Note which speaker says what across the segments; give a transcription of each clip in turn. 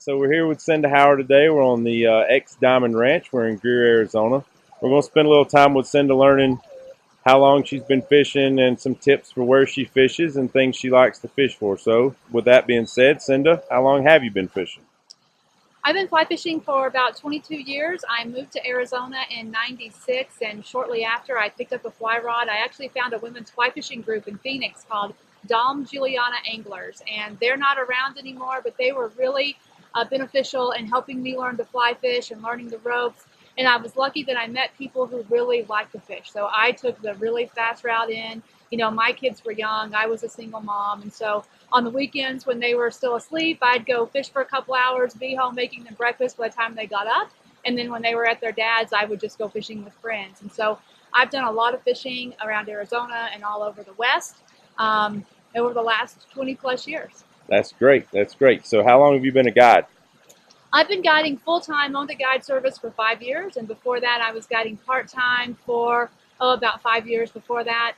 Speaker 1: right, so we're here with Cinda Howard today. We're on the X Diamond Ranch. We're in Greer, Arizona. We're going to spend a little time with Cinda learning how long she's been fishing and some tips for where she fishes and things she likes to fish for. So with that being said, Cinda, how long have you been fishing?
Speaker 2: I've been fly fishing for about 22 years. I moved to Arizona in '96, and shortly after I picked up a fly rod. I actually found a women's fly fishing group in Phoenix called Dom Juliana Anglers, and they're not around anymore, but they were really beneficial in helping me learn to fly fish and learning the ropes. And I was lucky that I met people who really like to fish. So I took the really fast route in. You know, my kids were young. I was a single mom. And so on the weekends when they were still asleep, I'd go fish for a couple hours, be home making them breakfast by the time they got up. And then when they were at their dad's, I would just go fishing with friends. And so I've done a lot of fishing around Arizona and all over the West over the last 20 plus years.
Speaker 1: That's great. That's great. So how long have you been a guide?
Speaker 2: I've been guiding full-time on the guide service for 5 years, and before that I was guiding part-time for about 5 years before that.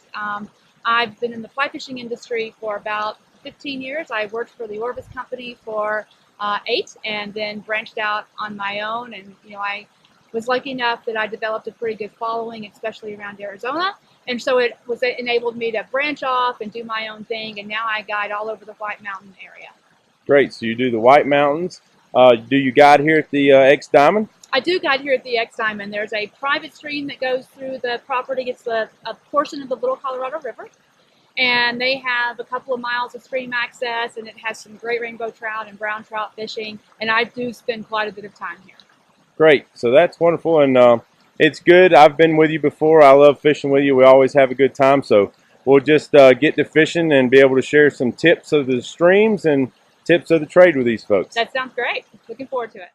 Speaker 2: I've been in the fly fishing industry for about 15 years. I worked for the Orvis Company for 8 and then branched out on my own, and I was lucky enough that I developed a pretty good following, especially around Arizona, and so it enabled me to branch off and do my own thing, and now I guide all over the White Mountain area.
Speaker 1: Great. So you do the White Mountains. Do you guide here at the X Diamond?
Speaker 2: I do guide here at the X Diamond. There's a private stream that goes through the property. It's a portion of the Little Colorado River, and they have a couple of miles of stream access, and it has some great rainbow trout and brown trout fishing, and I do spend quite a bit of time here.
Speaker 1: Great. So that's wonderful, and it's good. I've been with you before. I love fishing with you. We always have a good time, so we'll just get to fishing and be able to share some tips of the streams and tips of the trade with these folks.
Speaker 2: That sounds great. Looking forward to it.